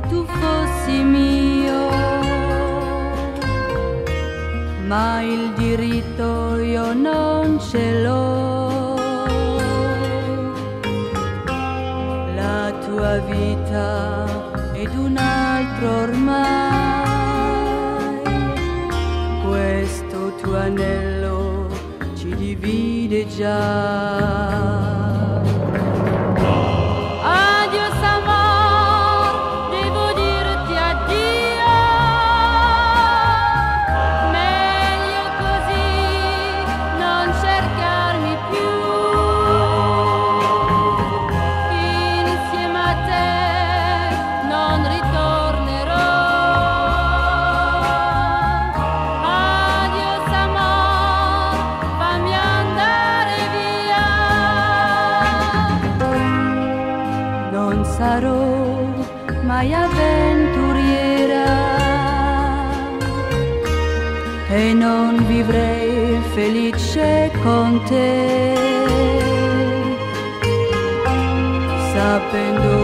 tu fossi mio, ma il diritto io non ce l'ho. La tua vita ed un altro ormai, questo tuo anello ci divide già. Non sarò mai avventuriera e non vivrei felice con te, sapendo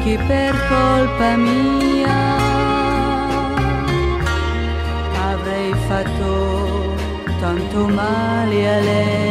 che per colpa mia avrei fatto tanto male a lei.